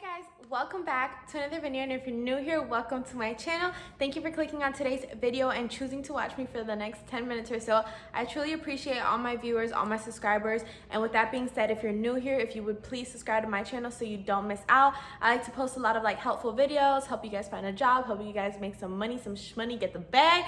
Guys, welcome back to another video, and if you're new here, welcome to my channel. Thank you for clicking on today's video and choosing to watch me for the next 10 minutes or so. I truly appreciate all my viewers, all my subscribers, and with that being said, if you're new here, if you would please subscribe to my channel so you don't miss out. I like to post a lot of helpful videos, help you guys find a job, help you guys make some money, some shmoney, get the bag.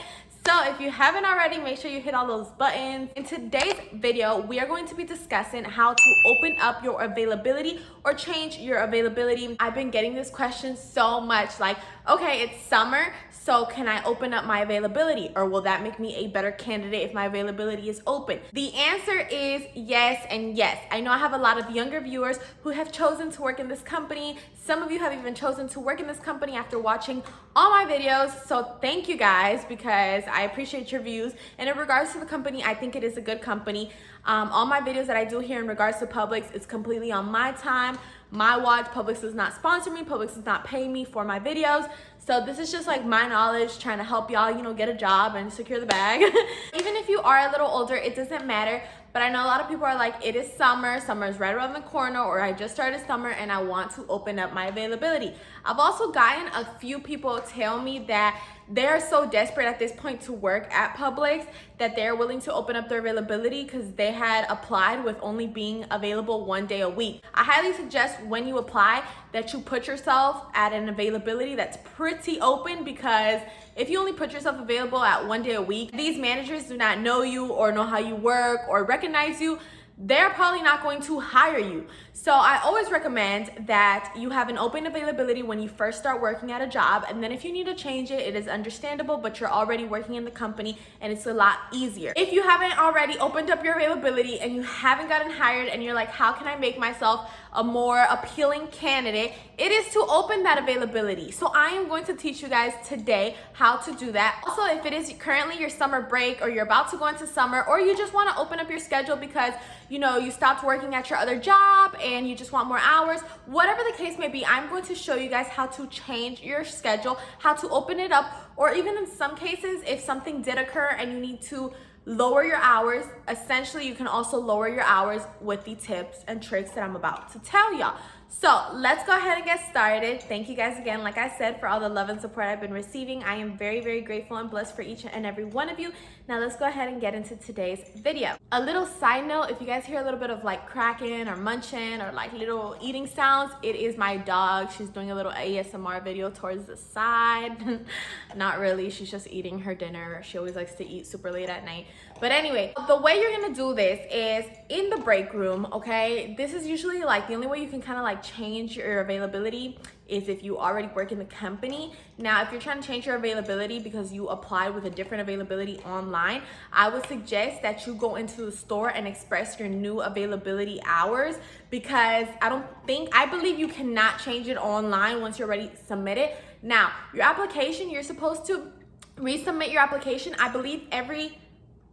So if you haven't already, make sure you hit all those buttons. In today's video, we are going to be discussing how to open up your availability or change your availability. I've been getting this question so much, like, okay, it's summer, so can I open up my availability, or will that make me a better candidate if my availability is open? The answer is yes and yes. I know I have a lot of younger viewers who have chosen to work in this company. Some of you have even chosen to work in this company after watching all my videos, so thank you guys, because I appreciate your views. And in regards to the company, I think it is a good company. All my videos that I do here in regards to Publix is completely on my time, my watch. Publix does not sponsor me. Publix does not pay me for my videos. So this is just like my knowledge, trying to help y'all, get a job and secure the bag. Even if you are a little older, it doesn't matter. But I know a lot of people are like, it is summer, summer is right around the corner, or I just started summer and I want to open up my availability. I've also gotten a few people tell me that they're so desperate at this point to work at Publix that they're willing to open up their availability because they had applied with only being available 1 day a week. I highly suggest when you apply that you put yourself at an availability that's pretty open, because if you only put yourself available at 1 day a week, these managers do not know you or know how you work or recognize you. They're probably not going to hire you. So I always recommend that you have an open availability when you first start working at a job, and then if you need to change it, it is understandable, but you're already working in the company and it's a lot easier. If you haven't already opened up your availability and you haven't gotten hired and you're like, how can I make myself a more appealing candidate? It is to open that availability. So I am going to teach you guys today how to do that. Also, if it is currently your summer break, or you're about to go into summer, or you just want to open up your schedule because you stopped working at your other job and you just want more hours, whatever the case may be, I'm going to show you guys how to change your schedule, how to open it up, or even in some cases, if something did occur and you need to lower your hours, essentially you can also lower your hours with the tips and tricks that I'm about to tell y'all. So let's go ahead and get started. Thank you guys again, like I said, for all the love and support I've been receiving. I am very, very grateful and blessed for each and every one of you. Now let's go ahead and get into today's video. A little side note, if you guys hear a little bit of cracking or munching or little eating sounds, it is my dog. She's doing a little ASMR video towards the side. Not really, she's just eating her dinner. She always likes to eat super late at night. But anyway, the way you're gonna do this is in the break room, okay? This is usually the only way you can kind of change your availability is if you already work in the company. Now, if you're trying to change your availability because you applied with a different availability online, I would suggest that you go into the store and express your new availability hours, because I believe you cannot change it online once you're already submitted. Now, your application, you're supposed to resubmit your application, I believe every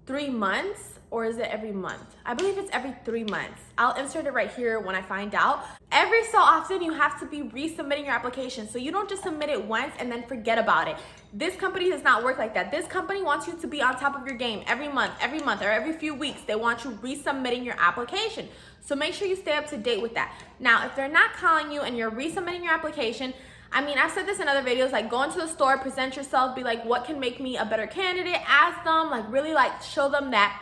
3 months, or is it every month? I believe it's every 3 months. I'll insert it right here when I find out. Every so often, you have to be resubmitting your application. So you don't just submit it once and then forget about it. This company does not work like that. This company wants you to be on top of your game every month, or every few weeks. They want you resubmitting your application. So make sure you stay up to date with that. Now, if they're not calling you and you're resubmitting your application, I've said this in other videos, go into the store, present yourself, be like, what can make me a better candidate? Ask them, really show them that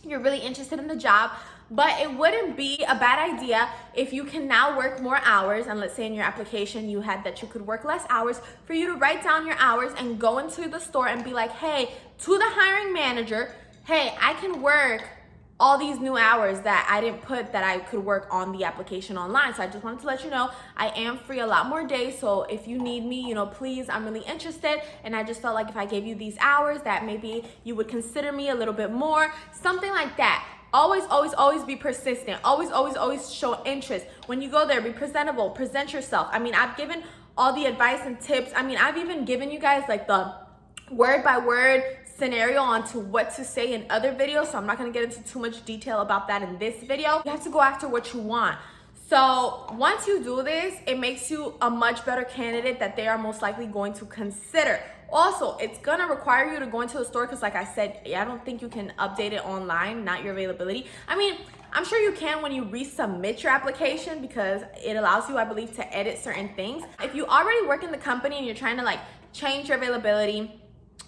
you're really interested in the job. But it wouldn't be a bad idea if you can now work more hours, and let's say in your application you had that you could work less hours, for you to write down your hours and go into the store and be like, hey, to the hiring manager, hey, I can work all these new hours that I didn't put that I could work on the application online. So I just wanted to let you know I am free a lot more days. So if you need me, please, I'm really interested. And I just felt like if I gave you these hours that maybe you would consider me a little bit more, something like that. Always, always, always be persistent. Always, always, always show interest. When you go there, be presentable, present yourself. I've given all the advice and tips. I've even given you guys the word by word scenario onto what to say in other videos, so I'm not going to get into too much detail about that in this video. You have to go after what you want. So once you do this, it makes you a much better candidate that they are most likely going to consider. Also, it's gonna require you to go into the store because, like I said, I don't think you can update it online, not your availability. I'm sure you can when you resubmit your application, because it allows you, I believe, to edit certain things. If you already work in the company and you're trying to like change your availability,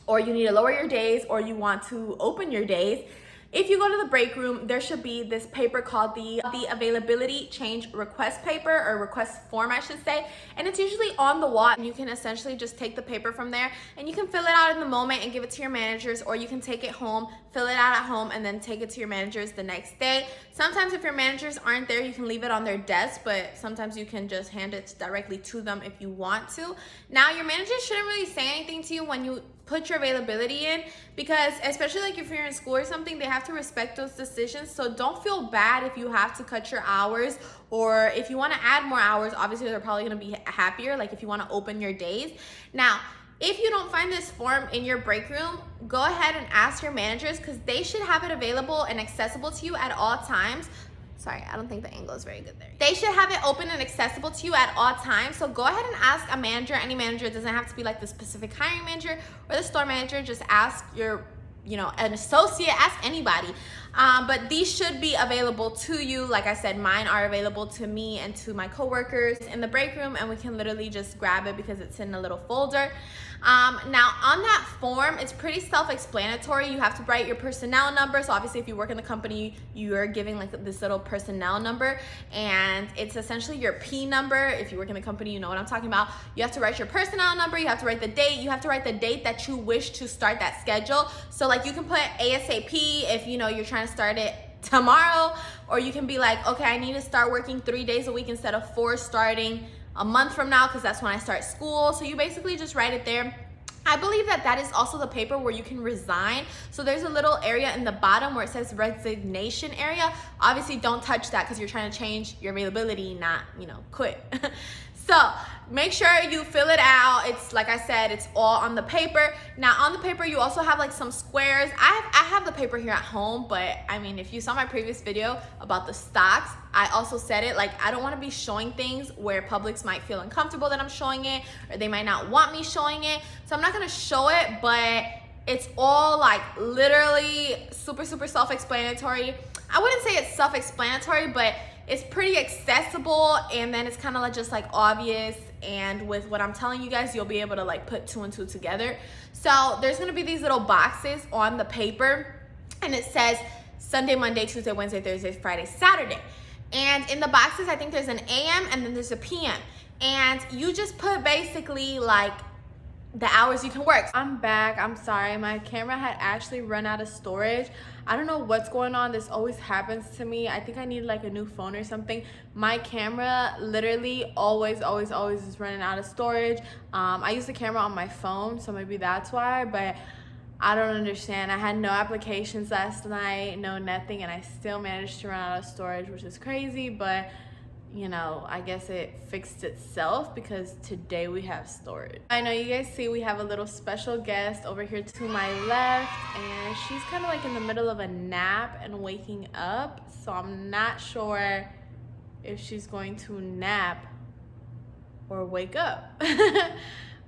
or you need to lower your days, or you want to open your days, if you go to the break room, there should be this paper called the availability change request paper, or request form, I should say. And it's usually on the wall, and you can essentially just take the paper from there and you can fill it out in the moment and give it to your managers, or you can take it home, fill it out at home, and then take it to your managers the next day. Sometimes if your managers aren't there, you can leave it on their desk, but sometimes you can just hand it directly to them if you want to. Now, your managers shouldn't really say anything to you when you put your availability in, because especially like if you're in school or something, they have to respect those decisions. So don't feel bad if you have to cut your hours, or if you want to add more hours. Obviously they're probably going to be happier, like if you want to open your days. Now, if you don't find this form in your break room, go ahead and ask your managers, because they should have it available and accessible to you at all times. Sorry, I don't think the angle is very good there. They should have it open and accessible to you at all times. So go ahead and ask a manager, any manager. It doesn't have to be like the specific hiring manager or the store manager. Just ask your, an associate, ask anybody. But these should be available to you. Like I said, mine are available to me and to my coworkers in the break room, and we can literally just grab it because it's in a little folder. Now on that form, it's pretty self-explanatory. You have to write your personnel number. So obviously if you work in the company, you're giving like this little personnel number, and it's essentially your P number. If you work in the company, you know what I'm talking about. You have to write your personnel number, you have to write the date, you have to write the date that you wish to start that schedule. So like you can put ASAP if you're trying to start it tomorrow, or you can be like, okay, I need to start working 3 days a week instead of 4 starting a month from now, because that's when I start school. So you basically just write it there. I believe that is also the paper where you can resign. So there's a little area in the bottom where it says resignation area. Obviously don't touch that, because you're trying to change your availability, not quit. So make sure you fill it out. It's like I said, it's all on the paper. Now on the paper, you also have like some squares. I have the paper here at home, but I mean, if you saw my previous video about the stocks, I also said it, like I don't want to be showing things where Publix might feel uncomfortable that I'm showing it, or they might not want me showing it. So I'm not going to show it, but it's all like literally super self-explanatory. I wouldn't say it's self-explanatory, but it's pretty accessible, and then it's kind of like just like obvious, and with what I'm telling you guys, you'll be able to like put 2 and 2 together. So there's going to be these little boxes on the paper, and it says Sunday, Monday, Tuesday, Wednesday, Thursday, Friday, Saturday. And in the boxes, I think there's an AM and then there's a PM, and you just put basically like the hours you can work. I'm back. I'm sorry, my camera had actually run out of storage. I don't know what's going on. This always happens to me. I think I need like a new phone or something. My camera literally always is running out of storage. I use the camera on my phone, so maybe that's why, but I don't understand. I had no applications last night, no nothing, and I still managed to run out of storage, which is crazy, but I guess it fixed itself because today we have storage. I know you guys see we have a little special guest over here to my left, and she's kind of like in the middle of a nap and waking up. So I'm not sure if she's going to nap or wake up.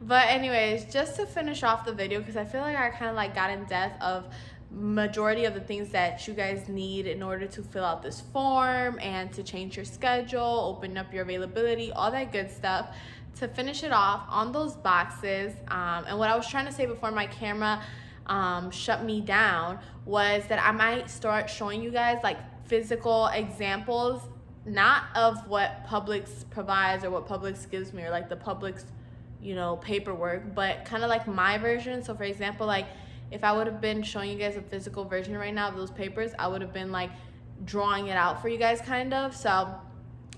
But anyways, just to finish off the video, because I feel like I kind of like got in depth of majority of the things that you guys need in order to fill out this form and to change your schedule, open up your availability, all that good stuff. To finish it off on those boxes, and what I was trying to say before my camera shut me down was that I might start showing you guys like physical examples, not of what Publix provides or what Publix gives me, or like the Publix paperwork, but kind of like my version. So for example, like if I would have been showing you guys a physical version right now of those papers, I would have been like drawing it out for you guys kind of. So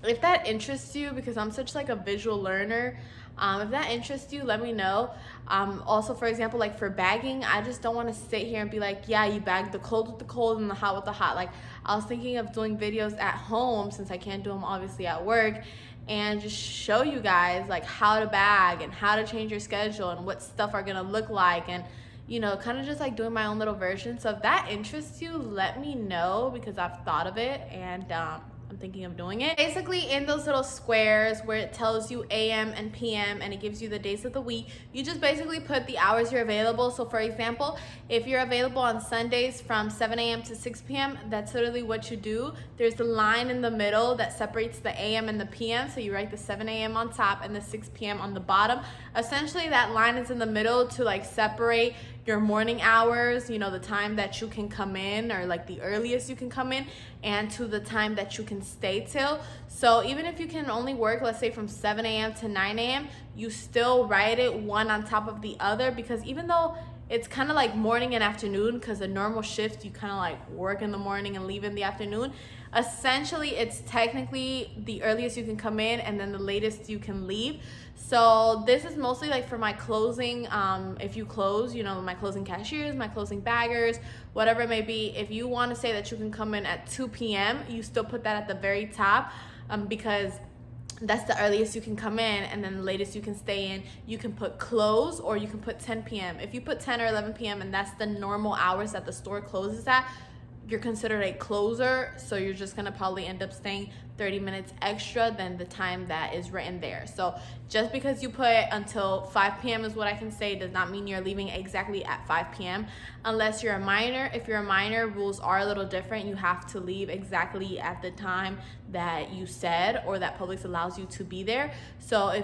if that interests you, because I'm such like a visual learner, if that interests you, let me know. Also, for example, like for bagging, I just don't want to sit here and be like, yeah, you bag the cold with the cold and the hot with the hot. Like I was thinking of doing videos at home, since I can't do them obviously at work, and just show you guys like how to bag and how to change your schedule and what stuff are gonna look like, and kind of just like doing my own little version. So if that interests you, let me know, because I've thought of it, and I'm thinking of doing it. Basically, in those little squares where it tells you AM and PM and it gives you the days of the week, you just basically put the hours you're available. So for example, if you're available on Sundays from 7 a.m. to 6 p.m., that's literally what you do. There's the line in the middle that separates the AM and the PM. So you write the 7 a.m. on top and the 6 p.m. on the bottom. Essentially, that line is in the middle to like separate your morning hours, you know, the time that you can come in, or like the earliest you can come in, and to the time that you can stay till. So even if you can only work, let's say from 7 a.m. to 9 a.m., you still write it one on top of the other, because even though it's kind of like morning and afternoon, because a normal shift, you kind of like work in the morning and leave in the afternoon. Essentially, it's technically the earliest you can come in and then the latest you can leave. So this is mostly like for my closing, if you close, you know, my closing cashiers, my closing baggers, whatever it may be. If you want to say that you can come in at 2 p.m., you still put that at the very top, because that's the earliest you can come in, and then the latest you can stay in. You can put close, or you can put 10 p.m. If you put 10 or 11 p.m. and that's the normal hours that the store closes at, you're considered a closer, so you're just gonna probably end up staying 30 minutes extra than the time that is written there. So just because you put until 5 p.m. is what I can say does not mean you're leaving exactly at 5 p.m. unless you're a minor. If you're a minor, rules are a little different. You have to leave exactly at the time that you said, or that Publix allows you to be there. So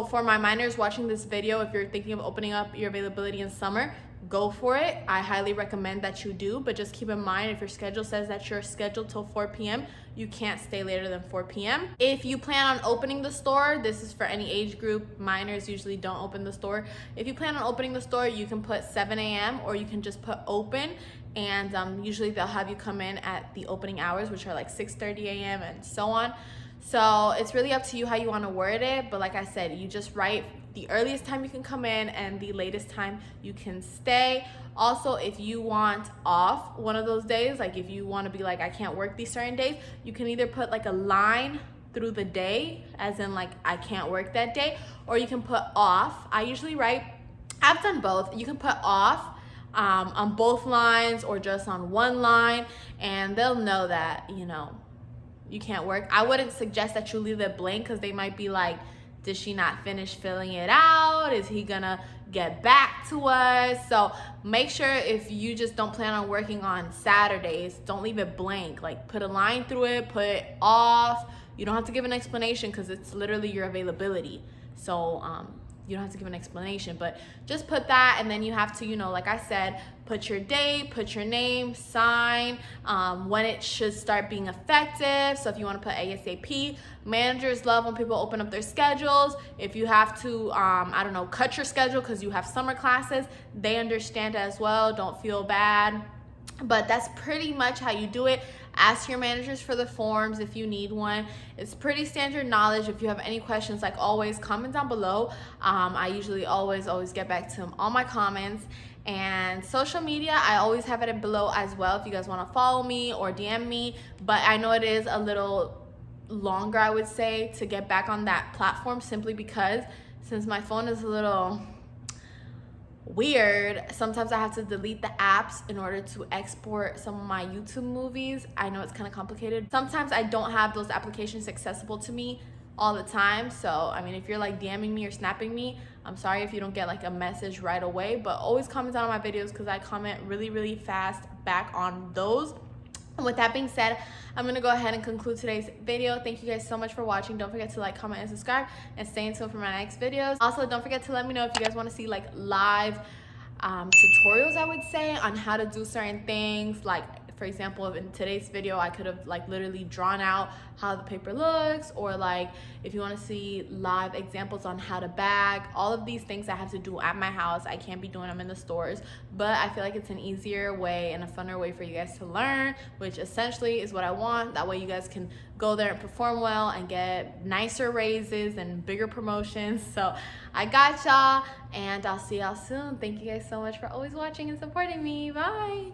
for my minors watching this video, if you're thinking of opening up your availability in summer, go for it. I highly recommend that you do, but just keep in mind, if your schedule says that you're scheduled till 4 p.m., you can't stay later than 4 p.m. If you plan on opening the store, this is for any age group. Minors usually don't open the store. If you plan on opening the store, you can put 7 a.m. or you can just put open, and usually they'll have you come in at the opening hours, which are like 6:30 a.m. and so on. So it's really up to you how you want to word it, but like I said, you just write the earliest time you can come in and the latest time you can stay. Also, if you want off one of those days, like if you want to be like, I can't work these certain days, you can either put like a line through the day, as in like I can't work that day, or you can put off. I usually write, I've done both. You can put off on both lines or just on one line, and they'll know that, you know, you can't work. I wouldn't suggest that you leave it blank, because they might be like, did she not finish filling it out? Is he gonna get back to us? So make sure, if you just don't plan on working on Saturdays, don't leave it blank. Like put a line through it, put it off. You don't have to give an explanation, because it's literally your availability. So you don't have to give an explanation, but just put that, and then you have to, you know, like I said, put your date, put your name, sign, when it should start being effective. So if you want to put ASAP, managers love when people open up their schedules. If you have to, I don't know, cut your schedule because you have summer classes, they understand as well. Don't feel bad. But that's pretty much how you do it. Ask your managers for the forms if you need one. It's pretty standard knowledge. If you have any questions, like always, comment down below. I usually always get back to all my comments. And social media, I always have it below as well if you guys want to follow me or DM me. But I know it is a little longer, I would say, to get back on that platform, simply because since my phone is a little weird, sometimes I have to delete the apps in order to export some of my YouTube movies. I know it's kind of complicated. Sometimes I don't have those applications accessible to me all the time. So I mean, if you're like DMing me or snapping me, I'm sorry if you don't get like a message right away, but always comment down on my videos, because I comment really fast back on those. And with that being said, I'm gonna go ahead and conclude today's video. Thank you guys so much for watching. Don't forget to like, comment, and subscribe, and stay tuned for my next videos. Also, don't forget to let me know if you guys want to see like live tutorials, I would say, on how to do certain things. Like for example, in today's video, I could have like literally drawn out how the paper looks, or like if you want to see live examples on how to bag, all of these things I have to do at my house. I can't be doing them in the stores, but I feel like it's an easier way and a funner way for you guys to learn, which essentially is what I want. That way you guys can go there and perform well and get nicer raises and bigger promotions. So I got y'all, and I'll see y'all soon. Thank you guys so much for always watching and supporting me. Bye.